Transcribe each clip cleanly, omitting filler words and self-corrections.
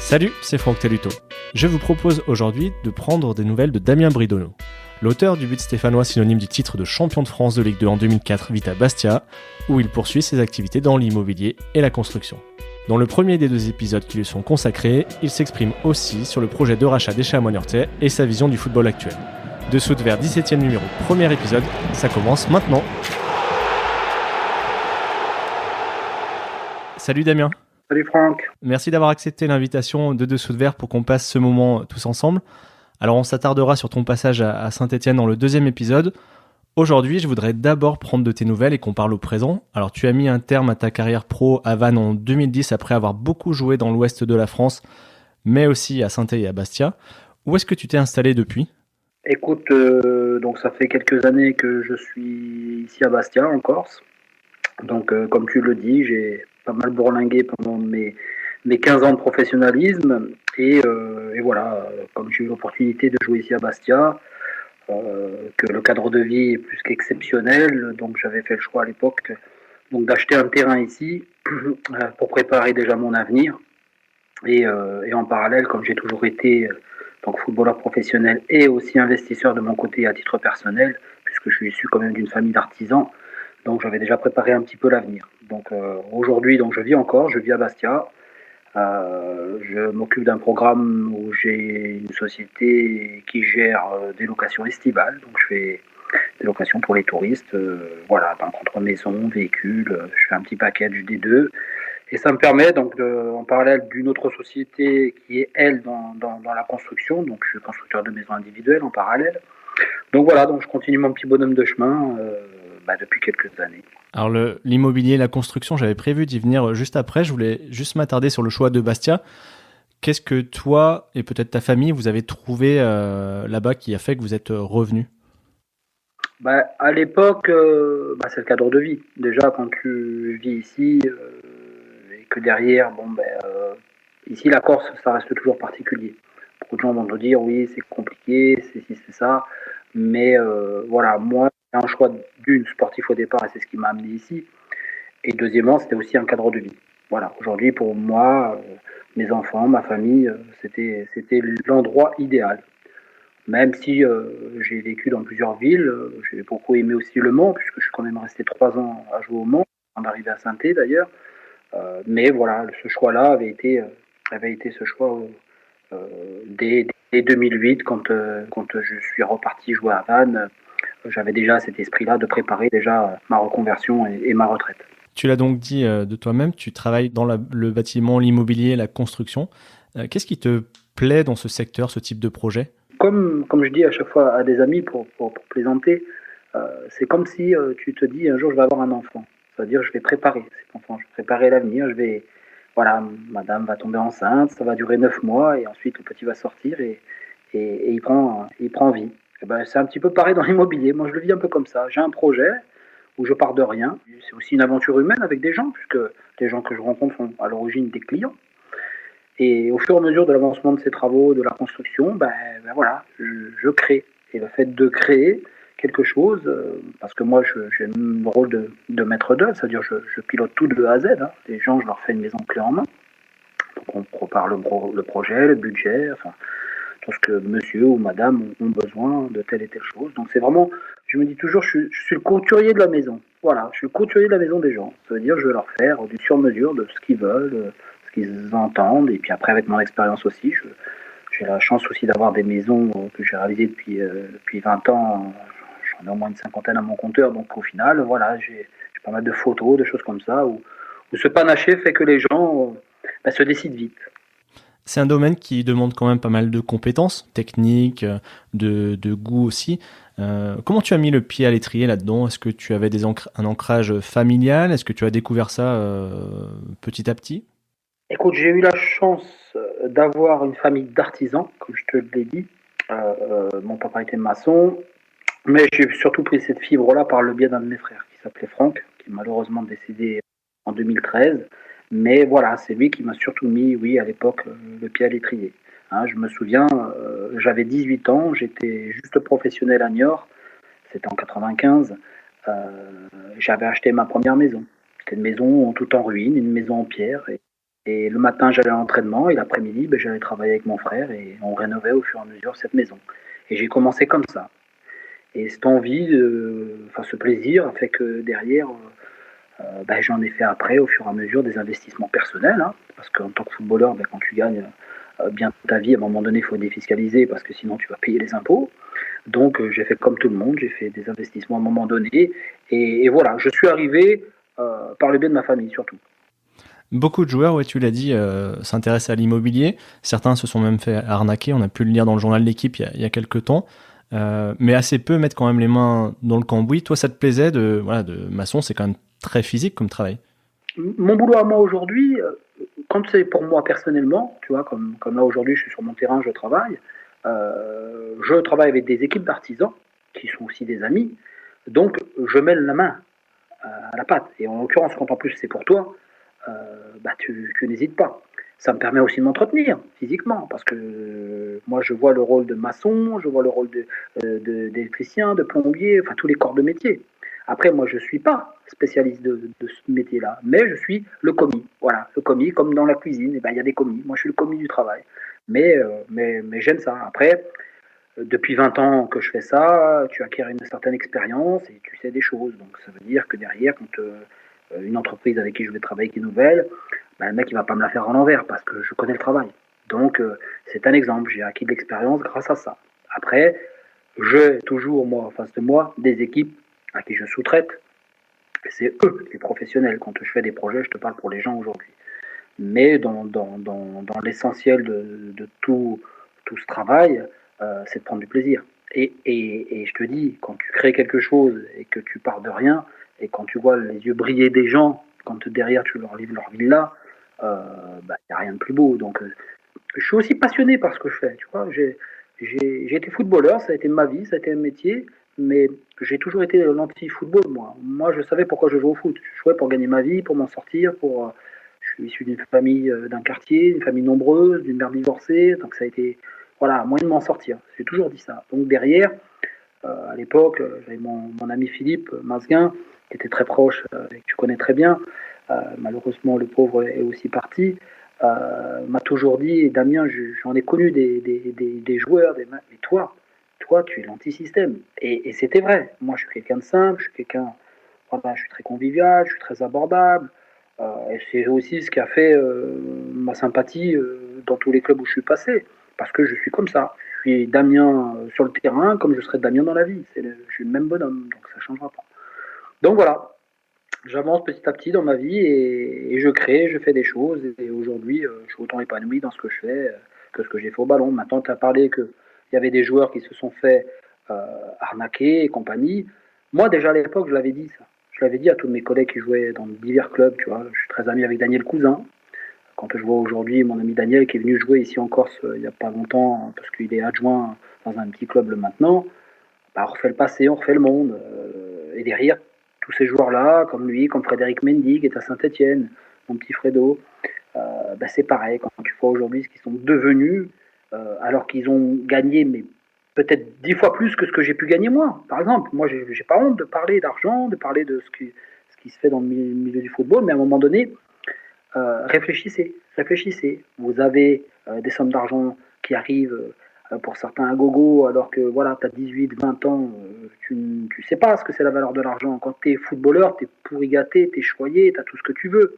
Salut, c'est Franck Telluto. Je vous propose aujourd'hui de prendre des nouvelles de Damien Bridonneau. L'auteur du but stéphanois synonyme du titre de champion de France de Ligue 2 en 2004 vit à Bastia, où il poursuit ses activités dans l'immobilier et la construction. Dans le premier des 2 épisodes qui lui sont consacrés, il s'exprime aussi sur le projet de rachat des Chamois-Niortais et sa vision du football actuel. Dessous de vers 17e numéro, premier épisode, ça commence maintenant. Salut Damien. Salut Franck. Merci d'avoir accepté l'invitation de Dessous de Verre pour qu'on passe ce moment tous ensemble. Alors on s'attardera sur ton passage à Saint-Étienne dans le 2e épisode. Aujourd'hui, je voudrais d'abord prendre de tes nouvelles et qu'on parle au présent. Alors tu as mis un terme à ta carrière pro à Vannes en 2010 après avoir beaucoup joué dans l'ouest de la France, mais aussi à Saint-Étienne et à Bastia. Où est-ce que tu t'es installé depuis ? Écoute, donc ça fait quelques années que je suis ici à Bastia en Corse. Donc comme tu le dis, j'ai pas mal bourlingué pendant mes 15 ans de professionnalisme et voilà, comme j'ai eu l'opportunité de jouer ici à Bastia, que le cadre de vie est plus qu'exceptionnel, donc j'avais fait le choix à l'époque donc d'acheter un terrain ici pour préparer déjà mon avenir et en parallèle, comme j'ai toujours été en tant que footballeur professionnel et aussi investisseur de mon côté à titre personnel, puisque je suis issu quand même d'une famille d'artisans, donc j'avais déjà préparé un petit peu l'avenir. Donc aujourd'hui, donc je vis à Bastia. Je m'occupe d'un programme où j'ai une société qui gère des locations estivales. Donc je fais des locations pour les touristes, voilà, donc entre maisons, véhicules, je fais un petit package des deux. Et ça me permet donc en parallèle d'une autre société qui est elle dans la construction, donc je suis constructeur de maisons individuelles en parallèle. Donc voilà, donc je continue mon petit bonhomme de chemin depuis quelques années. Alors l'immobilier, la construction, j'avais prévu d'y venir juste après. Je voulais juste m'attarder sur le choix de Bastia. Qu'est-ce que toi et peut-être ta famille, vous avez trouvé là-bas qui a fait que vous êtes revenu ? À l'époque, c'est le cadre de vie. Déjà, quand tu vis ici et que derrière, ici la Corse, ça reste toujours particulier. Beaucoup de gens vont te dire oui, c'est compliqué, c'est ci, c'est ça. Mais voilà, moi, c'est un choix d'une sportif au départ et c'est ce qui m'a amené ici. Et deuxièmement, c'était aussi un cadre de vie. Voilà, aujourd'hui, pour moi, mes enfants, ma famille, c'était l'endroit idéal. Même si j'ai vécu dans plusieurs villes, j'ai beaucoup aimé aussi Le Mans, puisque je suis quand même resté 3 ans à jouer au Mans, avant d'arriver à Saint-Étienne d'ailleurs. Mais voilà, ce choix-là avait été ce choix dès 2008, quand je suis reparti jouer à Vannes. J'avais déjà cet esprit-là de préparer déjà ma reconversion et ma retraite. Tu l'as donc dit de toi-même, tu travailles dans le bâtiment, l'immobilier, la construction. Qu'est-ce qui te plaît dans ce secteur, ce type de projet ? Comme je dis à chaque fois à des amis pour plaisanter, c'est comme si tu te dis un jour je vais avoir un enfant. C'est-à-dire je vais préparer cet enfant, je vais préparer l'avenir, voilà, madame va tomber enceinte, ça va durer 9 mois et ensuite le petit va sortir et il prend vie. C'est un petit peu pareil dans l'immobilier. Moi je le vis un peu comme ça. J'ai un projet où je pars de rien. C'est aussi une aventure humaine avec des gens, puisque les gens que je rencontre sont à l'origine des clients. Et au fur et à mesure de l'avancement de ces travaux, de la construction, voilà, je crée. Et le fait de créer quelque chose, parce que moi j'ai le rôle de maître d'œuvre, c'est-à-dire je pilote tout de A à Z. Les gens, je leur fais une maison clé en main. Donc on prépare le projet, le budget, enfin tout ce que monsieur ou madame ont besoin de telle et telle chose. Donc c'est vraiment, je me dis toujours, je suis le couturier de la maison. Voilà, je suis le couturier de la maison des gens. Ça veut dire que je vais leur faire du sur-mesure de ce qu'ils veulent, ce qu'ils entendent. Et puis après, avec mon expérience aussi, j'ai la chance aussi d'avoir des maisons que j'ai réalisées depuis 20 ans. J'en ai au moins une cinquantaine à mon compteur. Donc au final, voilà, j'ai pas mal de photos, de choses comme ça, où ce panaché fait que les gens se décident vite. C'est un domaine qui demande quand même pas mal de compétences techniques, de goût aussi. Comment tu as mis le pied à l'étrier là-dedans ? Est-ce que tu avais un ancrage familial ? Est-ce que tu as découvert ça petit à petit ? Écoute, j'ai eu la chance d'avoir une famille d'artisans, comme je te l'ai dit. Mon papa était maçon, mais j'ai surtout pris cette fibre-là par le biais d'un de mes frères qui s'appelait Franck, qui est malheureusement décédé en 2013. Mais voilà, c'est lui qui m'a surtout mis, oui, à l'époque, le pied à l'étrier. Je me souviens, j'avais 18 ans, j'étais juste professionnel à Niort, c'était en 95. J'avais acheté ma première maison. C'était une maison tout en ruine, une maison en pierre. Et le matin, j'allais à l'entraînement et l'après-midi, ben, j'allais travailler avec mon frère et on rénovait au fur et à mesure cette maison. Et j'ai commencé comme ça. Et cette envie, ce plaisir a fait que derrière, ben, j'en ai fait après au fur et à mesure des investissements personnels. Hein, parce qu'en tant que footballeur, ben, quand tu gagnes bien ta vie, à un moment donné, il faut défiscaliser parce que sinon tu vas payer les impôts. Donc j'ai fait comme tout le monde, j'ai fait des investissements à un moment donné. Et voilà, je suis arrivé par le biais de ma famille surtout. Beaucoup de joueurs, ouais, tu l'as dit, s'intéressent à l'immobilier. Certains se sont même fait arnaquer. On a pu le lire dans le journal de l'équipe il y a quelques temps. Mais assez peu mettent quand même les mains dans le cambouis. Toi, ça te plaisait de maçon, c'est quand même très physique comme travail. Mon boulot à moi aujourd'hui, quand c'est pour moi personnellement, tu vois, comme là aujourd'hui je suis sur mon terrain, je travaille avec des équipes d'artisans qui sont aussi des amis. Donc je mêle la main à la pâte. Et en l'occurrence, quand en plus c'est pour toi, bah, tu n'hésites pas. Ça me permet aussi de m'entretenir physiquement, parce que moi je vois le rôle de maçon, je vois le rôle d'électricien, de plombier, enfin tous les corps de métier. Après, moi je ne suis pas spécialiste de ce métier-là, mais je suis le commis. Voilà, le commis, comme dans la cuisine, et ben, il y a des commis. Moi je suis le commis du travail. Mais j'aime ça. Après, depuis 20 ans que je fais ça, tu acquiers une certaine expérience et tu sais des choses. Donc ça veut dire que derrière, quand une entreprise avec qui je vais travailler qui est nouvelle, ben, le mec il va pas me la faire à l'envers parce que je connais le travail. Donc c'est un exemple, j'ai acquis de l'expérience grâce à ça. Après, j'ai toujours moi en face de moi des équipes à qui je sous-traite. C'est eux les professionnels. Quand je fais des projets, je te parle pour les gens aujourd'hui. Mais dans l'essentiel de tout ce travail, c'est de prendre du plaisir. Et je te dis, quand tu crées quelque chose et que tu pars de rien, et quand tu vois les yeux briller des gens, quand derrière tu leur livres leur villa, bah, il n'y a rien de plus beau. Donc, je suis aussi passionné par ce que je fais. Tu vois, j'ai été footballeur, ça a été ma vie, ça a été un métier, mais j'ai toujours été l'anti-football, moi. Moi, je savais pourquoi je jouais au foot. Je jouais pour gagner ma vie, pour m'en sortir, je suis issu d'une famille, d'un quartier, une famille nombreuse, d'une mère divorcée, donc ça a été, voilà, un moyen de m'en sortir. J'ai toujours dit ça. Donc derrière, à l'époque, j'avais mon ami Philippe Masguin, qui était très proche, et que tu connais très bien. Malheureusement, le pauvre est aussi parti. M'a toujours dit, Damien, j'en ai connu des joueurs, mais toi, tu es l'antisystème. Et c'était vrai. Moi, je suis quelqu'un de simple, je suis très convivial, je suis très abordable. Et c'est aussi ce qui a fait ma sympathie dans tous les clubs où je suis passé. Parce que je suis comme ça. Je suis Damien sur le terrain comme je serais Damien dans la vie. Je suis le même bonhomme, donc ça ne changera pas. Donc voilà, j'avance petit à petit dans ma vie et je crée, je fais des choses. Et aujourd'hui, je suis autant épanoui dans ce que je fais que ce que j'ai fait au ballon. Maintenant, tu as parlé qu'il y avait des joueurs qui se sont fait arnaquer et compagnie. Moi, déjà à l'époque, je l'avais dit ça. Je l'avais dit à tous mes collègues qui jouaient dans divers clubs. Tu vois, je suis très ami avec Daniel Cousin. Quand je vois aujourd'hui mon ami Daniel qui est venu jouer ici en Corse il n'y a pas longtemps, parce qu'il est adjoint dans un petit club maintenant, bah, on refait le passé, on refait le monde. Et derrière, tous ces joueurs-là, comme lui, comme Frédéric Mendy, qui est à Saint-Etienne, mon petit Fredo, bah, c'est pareil. Quand tu vois aujourd'hui ce qu'ils sont devenus, alors qu'ils ont gagné, mais peut-être 10 fois plus que ce que j'ai pu gagner moi. Par exemple, moi, j'ai pas honte de parler d'argent, de parler de ce qui se fait dans le milieu du football, mais à un moment donné, réfléchissez. Vous avez des sommes d'argent qui arrivent pour certains à gogo, alors que voilà, tu as 18, 20 ans, tu ne sais pas ce que c'est la valeur de l'argent. Quand tu es footballeur, tu es pourri gâté, tu es choyé, tu as tout ce que tu veux.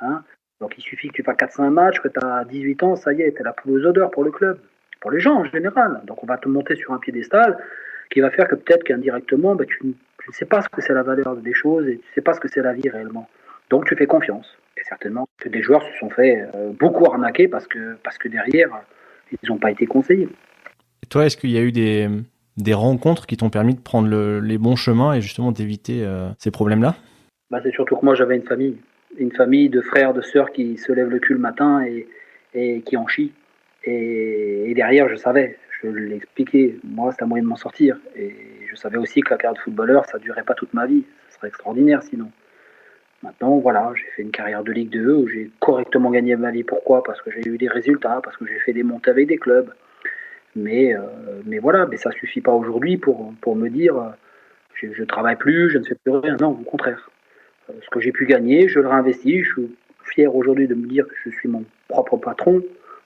Hein. Donc il suffit que tu fasses 400 matchs, que tu as 18 ans, ça y est, tu es la poule aux odeurs pour le club, pour les gens en général. Donc on va te monter sur un piédestal qui va faire que peut-être qu'indirectement, bah, tu ne sais pas ce que c'est la valeur des choses et tu ne sais pas ce que c'est la vie réellement. Donc tu fais confiance. Et certainement que des joueurs se sont fait beaucoup arnaquer parce que derrière, ils n'ont pas été conseillés. Et toi, est-ce qu'il y a eu des rencontres qui t'ont permis de prendre les bons chemins et justement d'éviter ces problèmes-là? Bah, c'est surtout que moi j'avais une famille de frères, de sœurs qui se lèvent le cul le matin et qui en chient. Et derrière, je savais, je l'ai expliqué, moi c'est un moyen de m'en sortir. Et je savais aussi que la carrière de footballeur, ça ne durait pas toute ma vie. Ce serait extraordinaire sinon. Maintenant, voilà, j'ai fait une carrière de Ligue 2 où j'ai correctement gagné ma vie. Pourquoi? Parce que j'ai eu des résultats, parce que j'ai fait des montées avec des clubs. Mais voilà, mais ça suffit pas aujourd'hui pour me dire je ne travaille plus, je ne fais plus rien. Non, au contraire. Ce que j'ai pu gagner, je le réinvestis. Je fier aujourd'hui de me dire que je suis mon propre patron.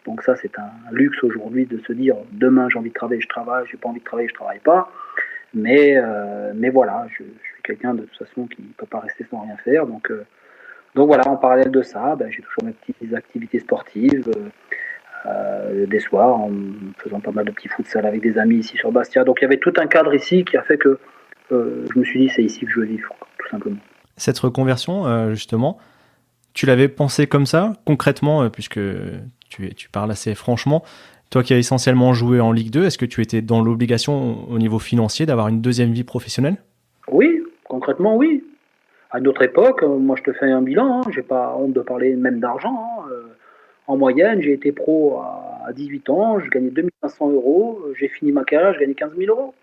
Donc ça, c'est un luxe aujourd'hui de se dire demain j'ai envie de travailler, je travaille, j'ai pas envie de travailler, je travaille pas. Mais voilà, je suis quelqu'un de toute façon qui ne peut pas rester sans rien faire. Donc voilà, en parallèle de ça, j'ai toujours mes petites activités sportives, des soirs, en faisant pas mal de petits futsal avec des amis ici sur Bastia. Donc il y avait tout un cadre ici qui a fait que je me suis dit c'est ici que je veux vivre, tout simplement. Cette reconversion, justement, tu l'avais pensé comme ça, concrètement, puisque tu parles assez franchement. Toi qui as essentiellement joué en Ligue 2, est-ce que tu étais dans l'obligation au niveau financier d'avoir une deuxième vie professionnelle ? Oui, concrètement, oui. À une autre époque, moi je te fais un bilan, j'ai pas honte de parler même d'argent. En moyenne, j'ai été pro à 18 ans, je gagnais 2500 euros, j'ai fini ma carrière, je gagnais 15 000 euros.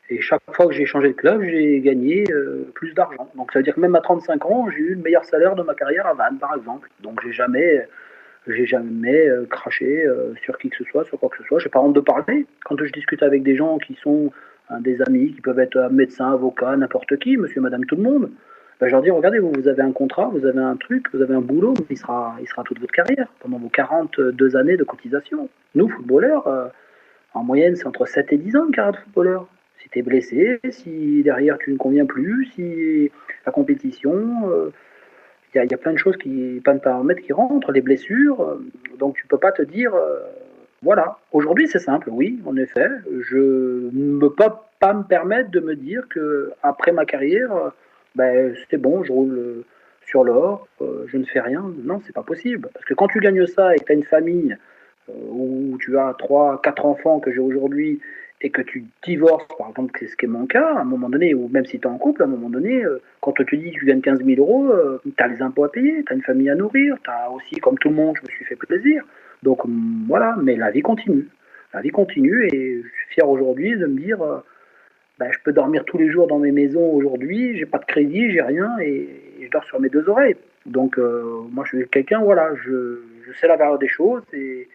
Et chaque fois que j'ai changé de club, j'ai gagné plus d'argent. Donc ça veut dire que même à 35 ans, j'ai eu le meilleur salaire de ma carrière à Vannes, par exemple. Donc j'ai jamais craché sur qui que ce soit, sur quoi que ce soit. J'ai pas honte de parler. Quand je discute avec des gens qui sont des amis, qui peuvent être médecins, avocats, n'importe qui, monsieur, madame, tout le monde, je leur dis, regardez, vous avez un contrat, vous avez un truc, vous avez un boulot, mais il sera toute votre carrière, pendant vos 42 années de cotisation. Nous, footballeurs, en moyenne, c'est entre 7 et 10 ans de carrière de footballeur. Si tu es blessé, si derrière tu ne conviens plus, si la compétition, il y a plein de choses, plein de paramètres qui rentrent, les blessures, donc tu peux pas te dire, voilà. Aujourd'hui, c'est simple, oui, en effet. Je ne peux pas me permettre de me dire que après ma carrière, c'est bon, je roule sur l'or, je ne fais rien. Non, c'est pas possible. Parce que quand tu gagnes ça et que tu as une famille où tu as 3, 4 enfants que j'ai aujourd'hui et que tu divorces, par exemple, c'est ce qui est mon cas, à un moment donné, ou même si tu es en couple, à un moment donné, quand on te dit que tu gagnes 15 000 euros, tu as les impôts à payer, tu as une famille à nourrir, tu as aussi, comme tout le monde, je me suis fait plaisir. Donc voilà, mais la vie continue. La vie continue et je suis fier aujourd'hui de me dire, je peux dormir tous les jours dans mes maisons aujourd'hui, j'ai pas de crédit, j'ai rien et je dors sur mes deux oreilles. Donc moi je suis quelqu'un, voilà, je sais la valeur des choses et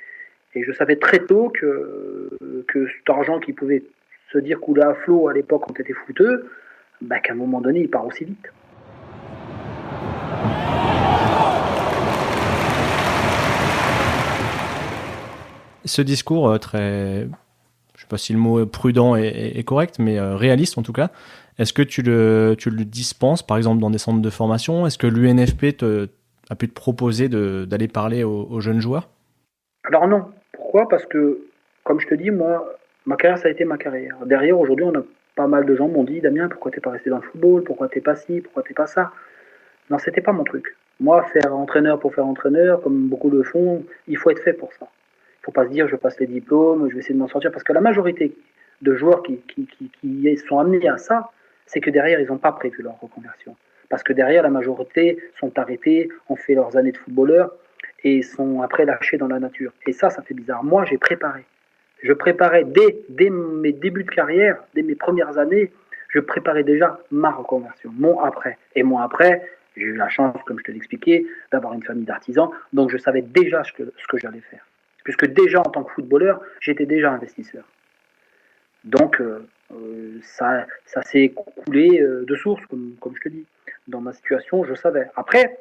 je savais très tôt que cet argent qui pouvait se dire couler à flot à l'époque quand tu étais footeux, qu'à un moment donné il part aussi vite. Ce discours très, je sais pas si le mot prudent est correct, mais réaliste en tout cas, est-ce que tu le dispenses par exemple dans des centres de formation ? Est-ce que l'UNFP a pu te proposer d'aller parler aux jeunes joueurs ? Alors non. Pourquoi ? Parce que, comme je te dis, moi, ma carrière, ça a été ma carrière. Derrière, aujourd'hui, on a pas mal de gens m'ont dit, Damien, pourquoi t'es pas resté dans le football ? Pourquoi t'es pas ci ? Pourquoi t'es pas ça ? Non, c'était pas mon truc. Moi, faire entraîneur pour faire entraîneur, comme beaucoup le font, il faut être fait pour ça. Il faut pas se dire, je passe les diplômes, je vais essayer de m'en sortir, parce que la majorité de joueurs qui sont amenés à ça, c'est que derrière, ils n'ont pas prévu leur reconversion. Parce que derrière, la majorité sont arrêtés, ont fait leurs années de footballeur, et sont après lâchés dans la nature. Et ça fait bizarre. Moi, j'ai préparé. Je préparais dès mes débuts de carrière, dès mes premières années, je préparais déjà ma reconversion, mon après. Et mon après, j'ai eu la chance, comme je te l'expliquais, d'avoir une famille d'artisans, donc je savais déjà ce que j'allais faire. Puisque déjà, en tant que footballeur, j'étais déjà investisseur. Donc, ça s'est coulé de source, comme je te dis. Dans ma situation, je savais. Après,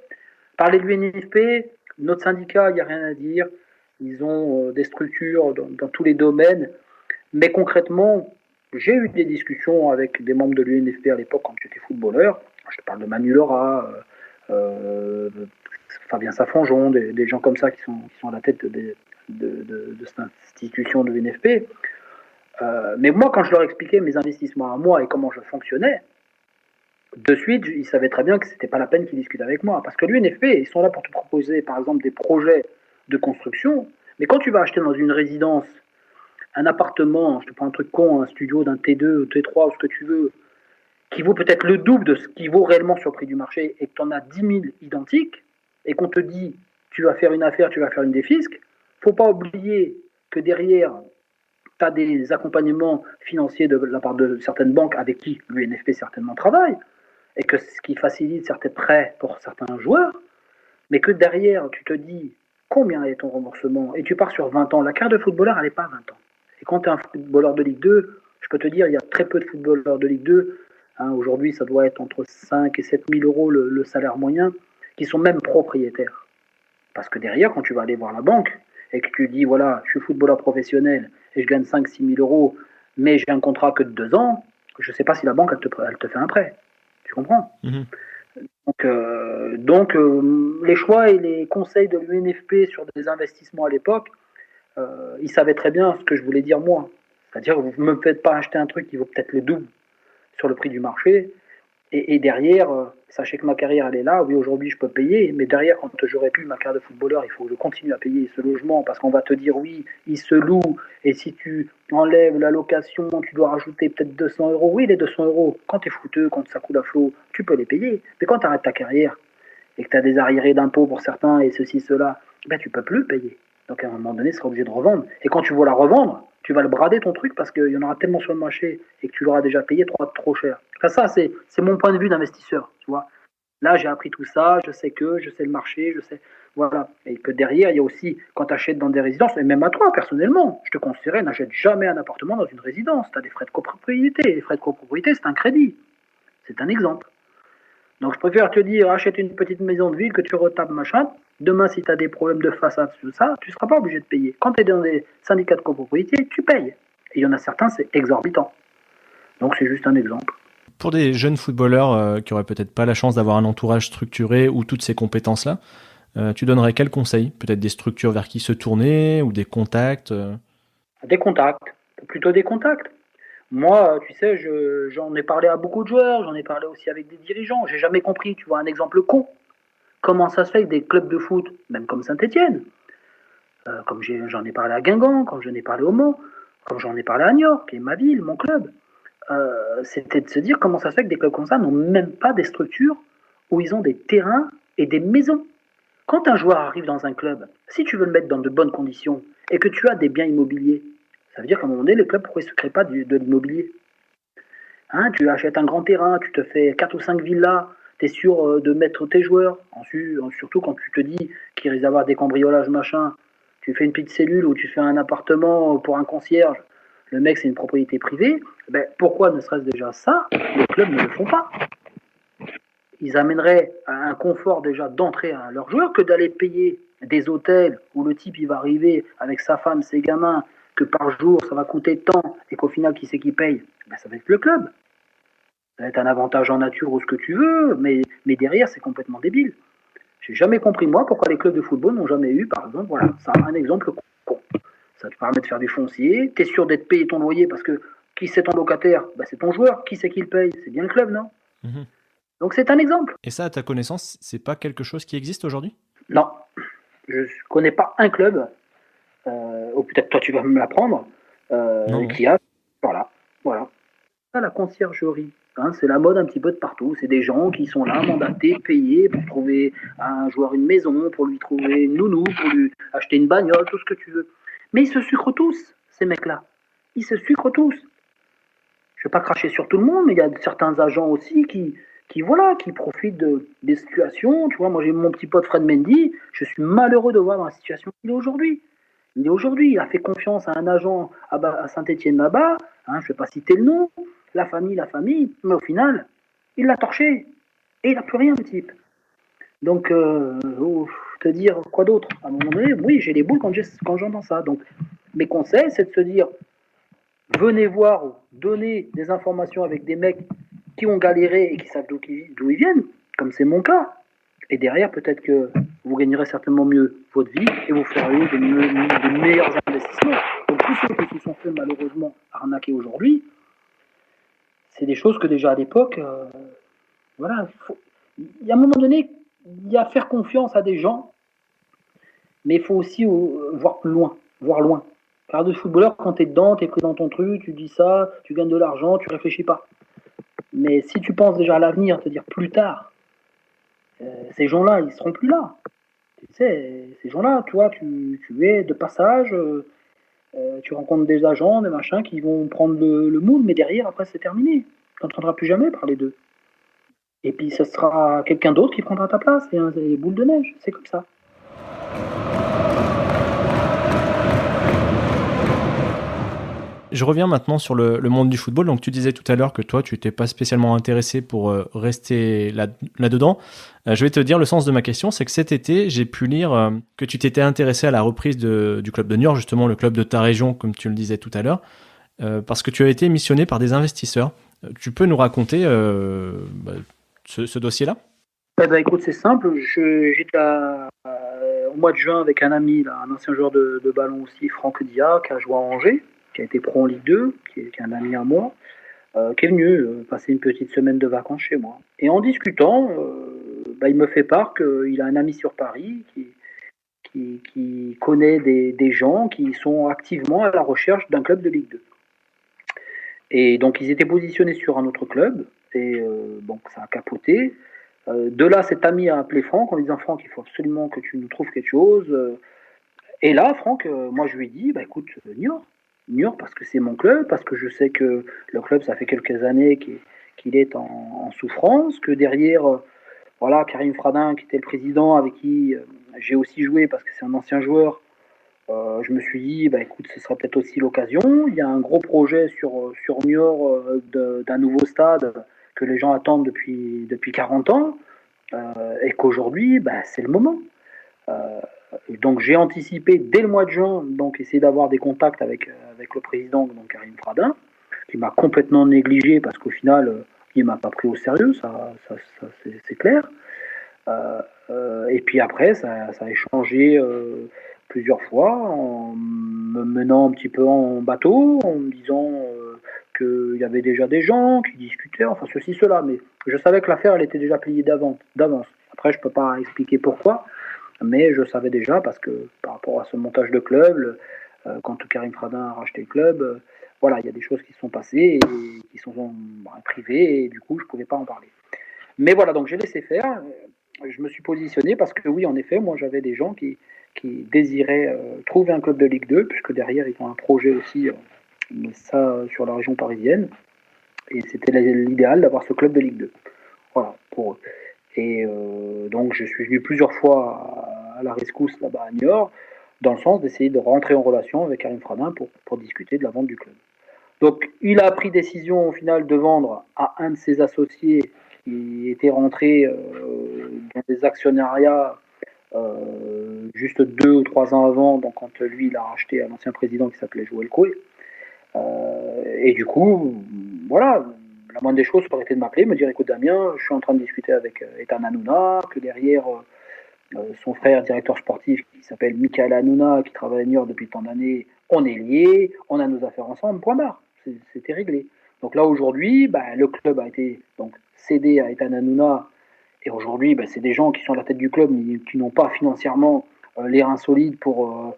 parler de l'UNFP, notre syndicat, il n'y a rien à dire. Ils ont des structures dans tous les domaines. Mais concrètement, j'ai eu des discussions avec des membres de l'UNFP à l'époque quand j'étais footballeur. Je te parle de Manu Laura, Fabien Safanjon, des gens comme ça qui sont à la tête de cette institution de l'UNFP. Mais moi, quand je leur expliquais mes investissements à moi et comment je fonctionnais, de suite, ils savaient très bien que ce n'était pas la peine qu'ils discutent avec moi. Parce que l'UNFP, ils sont là pour te proposer, par exemple, des projets de construction. Mais quand tu vas acheter dans une résidence un appartement, je te prends un truc con, un studio d'un T2, T3, ou ce que tu veux, qui vaut peut-être le double de ce qui vaut réellement sur le prix du marché, et que tu en as 10 000 identiques, et qu'on te dit, tu vas faire une affaire, tu vas faire une défisque, il ne faut pas oublier que derrière, tu as des accompagnements financiers de la part de certaines banques avec qui l'UNFP certainement travaille, et que ce qui facilite certains prêts pour certains joueurs, mais que derrière, tu te dis combien est ton remboursement, et tu pars sur 20 ans. La carte de footballeur, elle n'est pas 20 ans. Et quand tu es un footballeur de Ligue 2, je peux te dire, il y a très peu de footballeurs de Ligue 2. Aujourd'hui, ça doit être entre 5 et 7 000 euros le salaire moyen, qui sont même propriétaires. Parce que derrière, quand tu vas aller voir la banque et que tu dis, voilà, je suis footballeur professionnel et je gagne 5 6 000 euros, mais j'ai un contrat que de 2 ans, je ne sais pas si la banque, elle te fait un prêt. Tu comprends? Mhm. Donc, les choix et les conseils de l'UNFP sur des investissements à l'époque, ils savaient très bien ce que je voulais dire moi. C'est-à-dire, vous ne me faites pas acheter un truc qui vaut peut-être le double sur le prix du marché. Et derrière, sachez que ma carrière, elle est là. Oui, aujourd'hui, je peux payer. Mais derrière, quand j'aurai plus ma carrière de footballeur, il faut que je continue à payer ce logement. Parce qu'on va te dire, oui, il se loue. Et si tu enlèves la location, tu dois rajouter peut-être 200 euros. Oui, les 200 euros, quand tu es fouteux, quand ça coule à flot, tu peux les payer. Mais quand tu arrêtes ta carrière et que tu as des arriérés d'impôts pour certains et ceci, cela, ben, tu peux plus le payer. Donc à un moment donné, tu seras obligé de revendre. Et quand tu vas la revendre, tu vas le brader ton truc parce qu'il y en aura tellement sur le marché et que tu l'auras déjà payé trop cher. Enfin, ça, c'est mon point de vue d'investisseur, tu vois. Là, j'ai appris tout ça, je sais le marché, je sais, voilà. Et que derrière, il y a aussi, quand tu achètes dans des résidences, et même à toi, personnellement, je te conseillerais, n'achète jamais un appartement dans une résidence. Tu as des frais de copropriété. Les frais de copropriété, c'est un crédit. C'est un exemple. Donc, je préfère te dire, achète une petite maison de ville que tu retapes, machin. Demain, si tu as des problèmes de façade, tout ça, tu ne seras pas obligé de payer. Quand tu es dans des syndicats de copropriété, tu payes. Et il y en a certains, c'est exorbitant. Donc, c'est juste un exemple. Pour des jeunes footballeurs qui n'auraient peut-être pas la chance d'avoir un entourage structuré ou toutes ces compétences-là, tu donnerais quel conseil? Peut-être des structures vers qui se tourner ou des contacts Des contacts. Plutôt des contacts. Moi, tu sais, j'en ai parlé à beaucoup de joueurs, j'en ai parlé aussi avec des dirigeants. J'ai jamais compris, tu vois, un exemple con. Comment ça se fait que des clubs de foot, même comme Saint-Etienne, comme j'en ai parlé à Guingamp, comme j'en ai parlé au Mans, comme j'en ai parlé à Niort, qui est ma ville, mon club, c'était de se dire comment ça se fait que des clubs comme ça n'ont même pas des structures où ils ont des terrains et des maisons. Quand un joueur arrive dans un club, si tu veux le mettre dans de bonnes conditions et que tu as des biens immobiliers, ça veut dire qu'à un moment donné, les clubs, pourquoi ils ne se créent pas de l'immobilier? Hein, tu achètes un grand terrain, tu te fais 4 ou 5 villas, tu es sûr de mettre tes joueurs. Surtout quand tu te dis qu'il risque d'avoir des cambriolages, machin. Tu fais une petite cellule ou tu fais un appartement pour un concierge. Le mec, c'est une propriété privée. Ben, pourquoi ne serait-ce déjà ça? Les clubs ne le font pas. Ils amèneraient un confort déjà d'entrée à leurs joueurs que d'aller payer des hôtels où le type il va arriver avec sa femme, ses gamins, que par jour ça va coûter tant et qu'au final qui c'est qui paye? Ben, ça va être le club. Ça va être un avantage en nature ou ce que tu veux, mais derrière c'est complètement débile. J'ai jamais compris moi pourquoi les clubs de football n'ont jamais eu, par exemple, voilà, ça un exemple con. Ça te permet de faire du foncier, tu es sûr d'être payé ton loyer parce que qui c'est ton locataire? Ben, c'est ton joueur, qui c'est qui le paye? C'est bien le club, non? Donc c'est un exemple. Et ça, à ta connaissance, c'est pas quelque chose qui existe aujourd'hui? Non, je connais pas un club, ou peut-être toi tu vas me l'apprendre, qui a, voilà. La conciergerie, hein, c'est la mode un petit peu de partout. C'est des gens qui sont là, mandatés, payés pour trouver à un joueur une maison, pour lui trouver une nounou, pour lui acheter une bagnole, tout ce que tu veux. Mais ils se sucrent tous, ces mecs-là. Ils se sucrent tous. Je ne vais pas cracher sur tout le monde, mais il y a certains agents aussi qui profitent des situations. Tu vois, moi j'ai mon petit pote Fred Mendy, je suis malheureux de voir dans la situation qu'il est aujourd'hui. Il a fait confiance à un agent à Saint-Etienne là-bas, hein, je ne vais pas citer le nom, la famille, mais au final, il l'a torché. Et il n'a plus rien, le type. Donc, te dire quoi d'autre? À un moment donné, oui, j'ai les boules quand j'entends ça. Donc, mes conseils, c'est de se dire, venez voir, donner des informations avec des mecs qui ont galéré et qui savent d'où ils viennent, comme c'est mon cas. Et derrière, peut-être que vous gagnerez certainement mieux votre vie et vous ferez de meilleurs investissements. Donc tous ceux qui se sont fait malheureusement arnaquer aujourd'hui, c'est des choses que déjà à l'époque, voilà, il y a un moment donné, il y a à faire confiance à des gens, mais il faut aussi voir loin. Car de footballeur, quand tu es dedans, tu es pris dans ton truc, tu dis ça, tu gagnes de l'argent, tu réfléchis pas. Mais si tu penses déjà à l'avenir, te dire plus tard, ces gens-là, ils seront plus là. Tu sais, ces gens-là, toi, tu es de passage, tu rencontres des agents, des machins qui vont prendre le moule, mais derrière, après, c'est terminé. Tu n'entendras plus jamais parler d'eux. Et puis, ce sera quelqu'un d'autre qui prendra ta place. C'est des boules de neige, c'est comme ça. je reviens maintenant sur le monde du football. Donc, tu disais tout à l'heure que toi, tu n'étais pas spécialement intéressé pour rester là-dedans. Je vais te dire le sens de ma question, c'est que cet été, j'ai pu lire que tu t'étais intéressé à la reprise du club de Niort, justement le club de ta région, comme tu le disais tout à l'heure, parce que tu as été missionné par des investisseurs. Tu peux nous raconter ce dossier-là? Eh ben, écoute, c'est simple. J'étais au mois de juin avec un ami, là, un ancien joueur de ballon aussi, Franck Dia, qui a joué à Angers, qui a été pro en Ligue 2, qui est un ami à moi, qui est venu passer une petite semaine de vacances chez moi. Et en discutant, il me fait part qu'il a un ami sur Paris qui connaît des gens qui sont activement à la recherche d'un club de Ligue 2. Et donc ils étaient positionnés sur un autre club, et donc ça a capoté. De là, cet ami a appelé Franck en lui disant: Franck, il faut absolument que tu nous trouves quelque chose. Et là, Franck, moi je lui ai dit: bah écoute, Niort, parce que c'est mon club, parce que je sais que le club, ça fait quelques années qu'il est en souffrance, que derrière, voilà, Karim Fradin, qui était le président, avec qui j'ai aussi joué, parce que c'est un ancien joueur, je me suis dit, bah écoute, ce sera peut-être aussi l'occasion. Il y a un gros projet sur Niort d'un nouveau stade que les gens attendent depuis 40 ans, et qu'aujourd'hui, bah, c'est le moment. Euh, donc j'ai anticipé dès le mois de juin, donc essayer d'avoir des contacts avec le président, donc Karim Fradin, qui m'a complètement négligé parce qu'au final, il m'a pas pris au sérieux, ça c'est clair. Et puis après, ça a échangé plusieurs fois en me menant un petit peu en bateau, en me disant qu'il y avait déjà des gens qui discutaient, enfin ceci, cela. Mais je savais que l'affaire, elle était déjà pliée d'avance. Après, je ne peux pas expliquer pourquoi, mais je savais déjà parce que par rapport à ce montage de club, quand Karim Fradin a racheté le club, voilà, il y a des choses qui se sont passées et qui sont privées et du coup, je ne pouvais pas en parler. Mais voilà, donc j'ai laissé faire. Je me suis positionné parce que oui, en effet, moi j'avais des gens qui désiraient trouver un club de Ligue 2, puisque derrière ils ont un projet aussi, mais ça sur la région parisienne. Et c'était l'idéal d'avoir ce club de Ligue 2. Voilà, pour eux. Et donc je suis venu plusieurs fois à la rescousse là-bas à Niort, dans le sens d'essayer de rentrer en relation avec Karim Fradin pour discuter de la vente du club. Donc il a pris décision au final de vendre à un de ses associés qui était rentré dans des actionnariats juste 2 ou 3 ans avant, donc quand lui il a racheté à l'ancien président qui s'appelait Joël Coué. Et du coup, voilà, la moindre des choses aurait été de m'appeler, me dire: écoute Damien, je suis en train de discuter avec Ethan Hanouna, que derrière son frère directeur sportif qui s'appelle Michael Hanouna, qui travaille à New York depuis tant d'années, on est liés, on a nos affaires ensemble, point barre. C'était réglé. Donc là aujourd'hui, le club a été donc cédé à Ethan Hanouna, et aujourd'hui c'est des gens qui sont à la tête du club mais qui n'ont pas financièrement les reins solides pour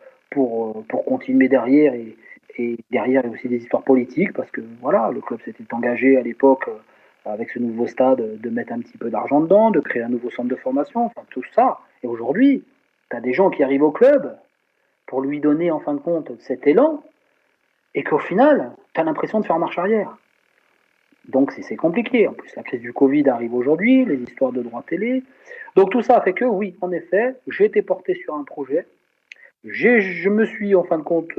continuer derrière, et derrière il y a aussi des histoires politiques parce que voilà, le club s'était engagé à l'époque avec ce nouveau stade de mettre un petit peu d'argent dedans, de créer un nouveau centre de formation, enfin tout ça. Et aujourd'hui, tu as des gens qui arrivent au club pour lui donner en fin de compte cet élan, et qu'au final, tu as l'impression de faire marche arrière. Donc c'est compliqué. En plus, la crise du Covid arrive aujourd'hui, les histoires de droits télé. Donc tout ça a fait que, oui, en effet, j'ai été porté sur un projet. Je me suis, en fin de compte,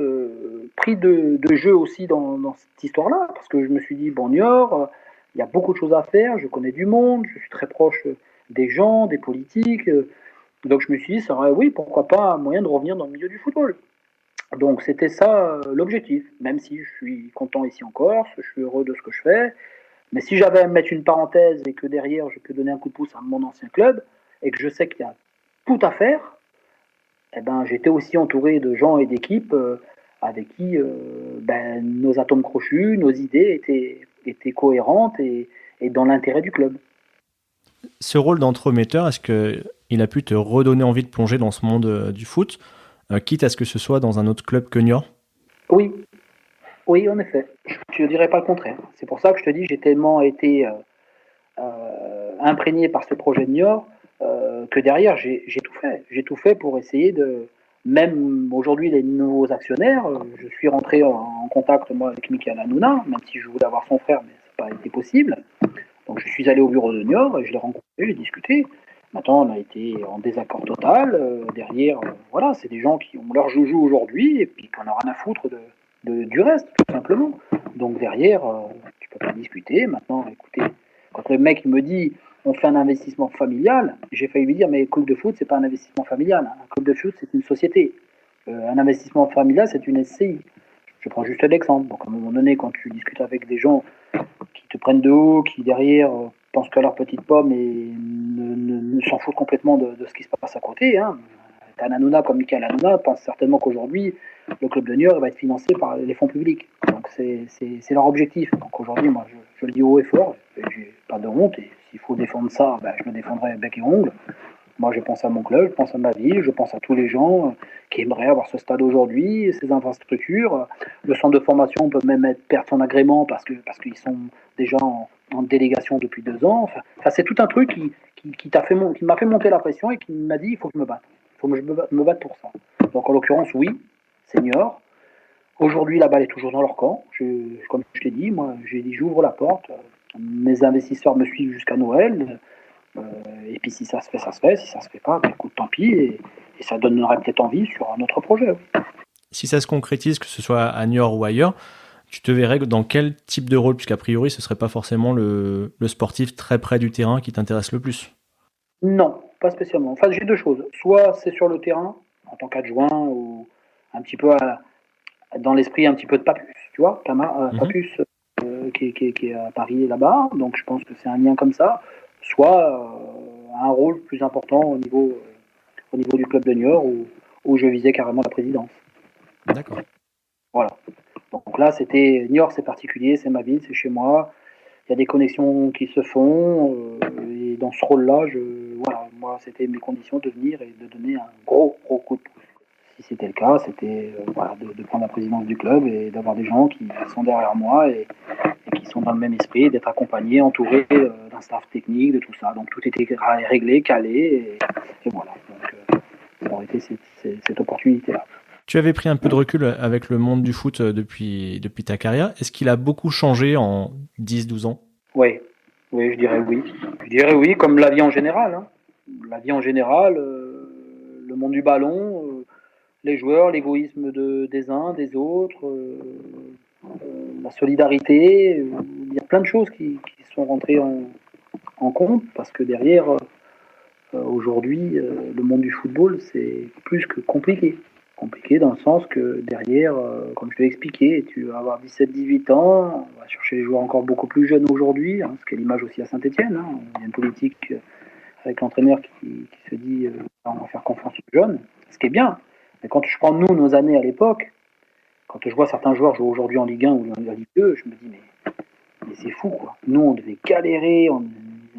pris de jeu aussi dans cette histoire-là, parce que je me suis dit, bon, Niort, il y a beaucoup de choses à faire, je connais du monde, je suis très proche des gens, des politiques. Donc je me suis dit, ça aurait, oui, pourquoi pas un moyen de revenir dans le milieu du football. Donc c'était ça l'objectif, même si je suis content ici en Corse, je suis heureux de ce que je fais. Mais si j'avais à me mettre une parenthèse et que derrière je peux donner un coup de pouce à mon ancien club et que je sais qu'il y a tout à faire, j'étais aussi entouré de gens et d'équipes avec qui nos atomes crochus, nos idées étaient cohérentes et dans l'intérêt du club. Ce rôle d'entremetteur, est-ce qu'il a pu te redonner envie de plonger dans ce monde du foot, quitte à ce que ce soit dans un autre club que Niort? Oui, oui, en effet. Je ne dirais pas le contraire. C'est pour ça que je te dis, j'ai tellement été imprégné par ce projet de Niort que derrière, j'ai tout fait. J'ai tout fait pour essayer de... Même aujourd'hui, les nouveaux actionnaires, je suis rentré en contact, moi, avec Michael Hanouna, même si je voulais avoir son frère, mais ça n'a pas été possible. Donc je suis allé au bureau de Niort et je l'ai rencontré, j'ai discuté. Maintenant, on a été en désaccord total. Derrière, voilà, c'est des gens qui ont leur joujou aujourd'hui et puis qu'on n'a rien à foutre de du reste, tout simplement. Donc derrière, tu peux pas discuter. Maintenant, écoutez, quand le mec il me dit on fait un investissement familial, j'ai failli lui dire mais club de foot c'est pas un investissement familial. Un club de foot c'est une société. Un investissement familial c'est une SCI. Je prends juste l'exemple. Donc à un moment donné, quand tu discutes avec des gens qui te prennent de haut, qui derrière pensent qu'à leur petite pomme et ne s'en foutent complètement de ce qui se passe à côté, hein. Un Hanouna comme Michael Hanouna pense certainement qu'aujourd'hui, le club de Niort va être financé par les fonds publics. Donc c'est leur objectif. Donc aujourd'hui, moi, je le dis haut et fort, j'ai pas de honte, et s'il faut défendre ça, ben, je le défendrai bec et ongle. Moi, je pense à mon club, je pense à ma ville, je pense à tous les gens qui aimeraient avoir ce stade aujourd'hui, ces infrastructures. Le centre de formation peut même perdre son agrément parce qu'ils sont déjà en délégation depuis 2 ans. Enfin, c'est tout un truc qui m'a fait monter la pression et qui m'a dit il faut que je me batte. Il faut que je me batte pour ça. Donc en l'occurrence, oui, senior. Aujourd'hui, la balle est toujours dans leur camp. Comme je t'ai dit, moi, j'ai dit j'ouvre la porte. Mes investisseurs me suivent jusqu'à Noël. Et puis si ça se fait, ça se fait. Si ça se fait pas, ben, écoute, tant pis. Et ça donnerait peut-être envie sur un autre projet. Oui. Si ça se concrétise, que ce soit à Niort ou ailleurs, tu te verrais dans quel type de rôle? Puisqu'a priori, ce serait pas forcément le sportif très près du terrain qui t'intéresse le plus. Non, pas spécialement. Enfin, j'ai deux choses. Soit c'est sur le terrain, en tant qu'adjoint, ou un petit peu dans l'esprit un petit peu de Papus, tu vois, Papus qui est à Paris là-bas, donc je pense que c'est un lien comme ça. Soit un rôle plus important au niveau du club de Niort, où je visais carrément la présidence. D'accord. Voilà. Donc là, c'était Niort, c'est particulier, c'est ma ville, c'est chez moi. Il y a des connexions qui se font, et dans ce rôle-là, voilà, moi, c'était mes conditions de venir et de donner un gros coup de pouce. Si c'était le cas, c'était voilà, de prendre la présidence du club et d'avoir des gens qui sont derrière moi et qui sont dans le même esprit, d'être accompagnés, entourés d'un staff technique, de tout ça. Donc tout était réglé, calé, et voilà. Donc ça aurait été cette opportunité-là. Tu avais pris un peu de recul avec le monde du foot depuis ta carrière. Est-ce qu'il a beaucoup changé en 10-12 ans? Oui, je dirais oui. Je dirais oui, comme la vie en général. Hein. La vie en général, le monde du ballon, les joueurs, l'égoïsme des uns, des autres, la solidarité. Il y a plein de choses qui sont rentrées en compte parce que derrière, aujourd'hui, le monde du football, c'est plus que compliqué. Compliqué dans le sens que derrière, comme je l'ai expliqué, tu vas avoir 17-18 ans, on va chercher les joueurs encore beaucoup plus jeunes aujourd'hui, hein, ce qui est l'image aussi à Saint-Etienne. Hein. Il y a une politique avec l'entraîneur qui se dit on va faire confiance aux jeunes, ce qui est bien. Mais quand je prends nous, nos années à l'époque, quand je vois certains joueurs jouer aujourd'hui en Ligue 1 ou en Ligue 2, je me dis mais c'est fou quoi. Nous on devait galérer, on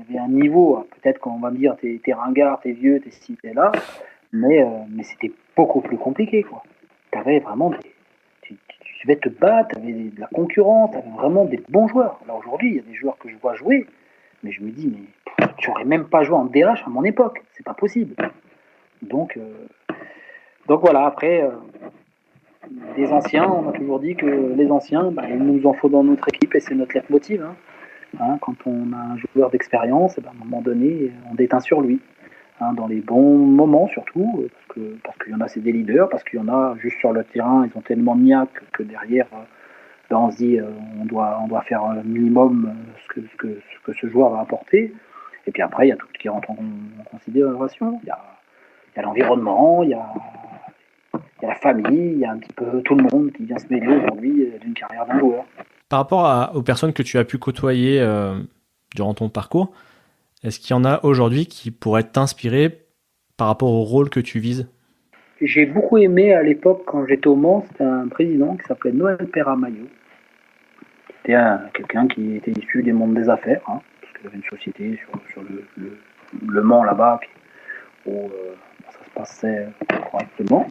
avait un niveau, peut-être qu'on va me dire t'es ringard, t'es vieux, t'es ci, t'es là, mais c'était beaucoup plus compliqué quoi. T'avais vraiment tu devais te battre, t'avais de la concurrence, t'avais vraiment des bons joueurs. Là aujourd'hui, il y a des joueurs que je vois jouer, mais je me dis mais tu n'aurais même pas joué en DH à mon époque, c'est pas possible. Donc voilà, après des anciens, on a toujours dit que les anciens, bah, il nous en faut dans notre équipe et c'est notre leitmotiv. Hein. Hein, quand on a un joueur d'expérience, bah, à un moment donné, on déteint sur lui. Hein, dans les bons moments surtout, parce qu'il y en a c'est des leaders, parce qu'il y en a juste sur le terrain, ils ont tellement de niaque que derrière, là, on se dit on doit faire un minimum ce que ce joueur va apporter. Et puis après, il y a tout ce qui rentre en considération. Il y a l'environnement, il y a la famille, il y a un petit peu tout le monde qui vient se mêler aujourd'hui d'une carrière d'un joueur. Par rapport aux personnes que tu as pu côtoyer durant ton parcours, est-ce qu'il y en a aujourd'hui qui pourraient t'inspirer par rapport au rôle que tu vises? J'ai beaucoup aimé à l'époque, quand j'étais au Mans, c'était un président qui s'appelait Noël Perramaillot. C'était quelqu'un qui était issu des mondes des affaires, hein, parce qu'il y avait une société sur le Mans là-bas où ça se passait correctement.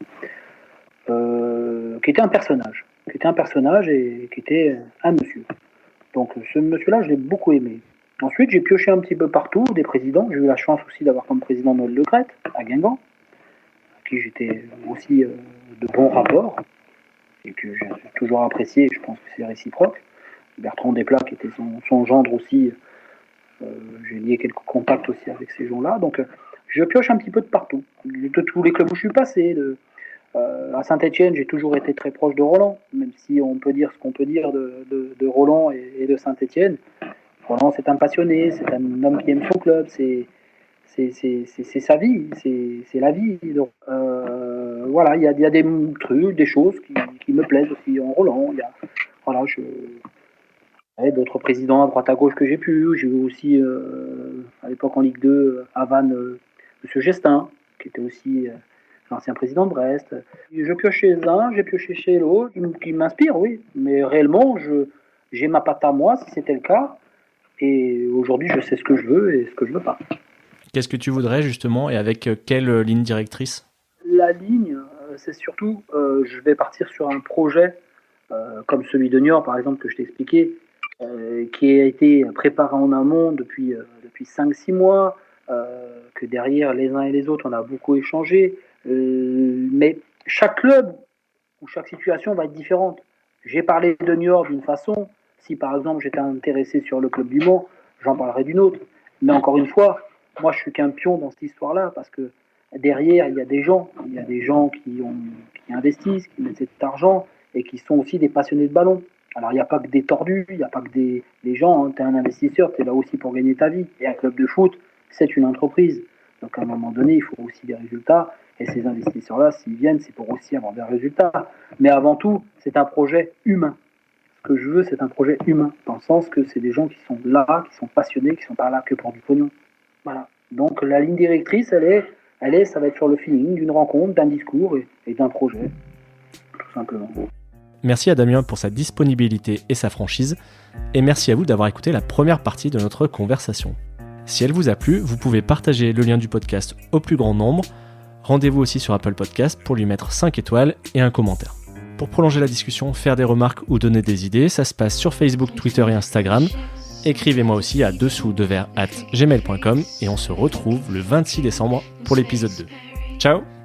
Qui était un personnage. Et qui était un monsieur. Donc ce monsieur-là, je l'ai beaucoup aimé. Ensuite, j'ai pioché un petit peu partout des présidents. J'ai eu la chance aussi d'avoir comme président Noël Le Graët à Guingamp, à qui j'étais aussi de bons rapports et que j'ai toujours apprécié. Je pense que c'est réciproque. Bertrand Desplat, qui était son gendre aussi, j'ai lié quelques contacts aussi avec ces gens-là. Donc je pioche un petit peu de partout, de tous les clubs où je suis passé, À Saint-Etienne, j'ai toujours été très proche de Roland, même si on peut dire ce qu'on peut dire de Roland et de Saint-Etienne. Roland, c'est un passionné, c'est un homme qui aime son club, c'est sa vie, c'est la vie. Donc, voilà, il y a des trucs, des choses qui me plaisent aussi en Roland. Il y a, voilà, d'autres présidents à droite à gauche que j'ai pu. J'ai eu aussi, à l'époque en Ligue 2, à Vannes, M. Gestin, qui était aussi l'ancien président de Brest. Je pioche chez un, j'ai pioché chez l'autre, qui m'inspire, oui. Mais réellement, j'ai ma patte à moi, si c'était le cas. Et aujourd'hui, je sais ce que je veux et ce que je veux pas. Qu'est-ce que tu voudrais justement et avec quelle ligne directrice ? La ligne, c'est surtout, je vais partir sur un projet comme celui de Niort, par exemple, que je t'ai expliqué, qui a été préparé en amont depuis 5-6 mois, que derrière, les uns et les autres, on a beaucoup échangé. Mais chaque club ou chaque situation va être différente. J'ai parlé de Niort d'une façon. Si, par exemple, j'étais intéressé sur le club du Mans, j'en parlerai d'une autre. Mais encore une fois, moi, je suis qu'un pion dans cette histoire-là, parce que derrière, il y a des gens qui investissent, qui mettent cet argent, et qui sont aussi des passionnés de ballon. Alors, il n'y a pas que des tordus, il n'y a pas que des gens. Hein. Tu es un investisseur, tu es là aussi pour gagner ta vie. Et un club de foot, c'est une entreprise. Donc, à un moment donné, il faut aussi des résultats. Et ces investisseurs-là, s'ils viennent, c'est pour aussi avoir des résultats. Mais avant tout, c'est un projet humain. Ce que je veux, c'est un projet humain, dans le sens que c'est des gens qui sont là, qui sont passionnés, qui sont pas là que pour du pognon. Voilà. Donc la ligne directrice, ça va être sur le feeling d'une rencontre, d'un discours et d'un projet, tout simplement. Merci à Damien pour sa disponibilité et sa franchise, et merci à vous d'avoir écouté la première partie de notre conversation. Si elle vous a plu, vous pouvez partager le lien du podcast au plus grand nombre. Rendez-vous aussi sur Apple Podcast pour lui mettre 5 étoiles et un commentaire. Pour prolonger la discussion, faire des remarques ou donner des idées, ça se passe sur Facebook, Twitter et Instagram. Écrivez-moi aussi à dessous-de-verre@gmail.com et on se retrouve le 26 décembre pour l'épisode 2. Ciao!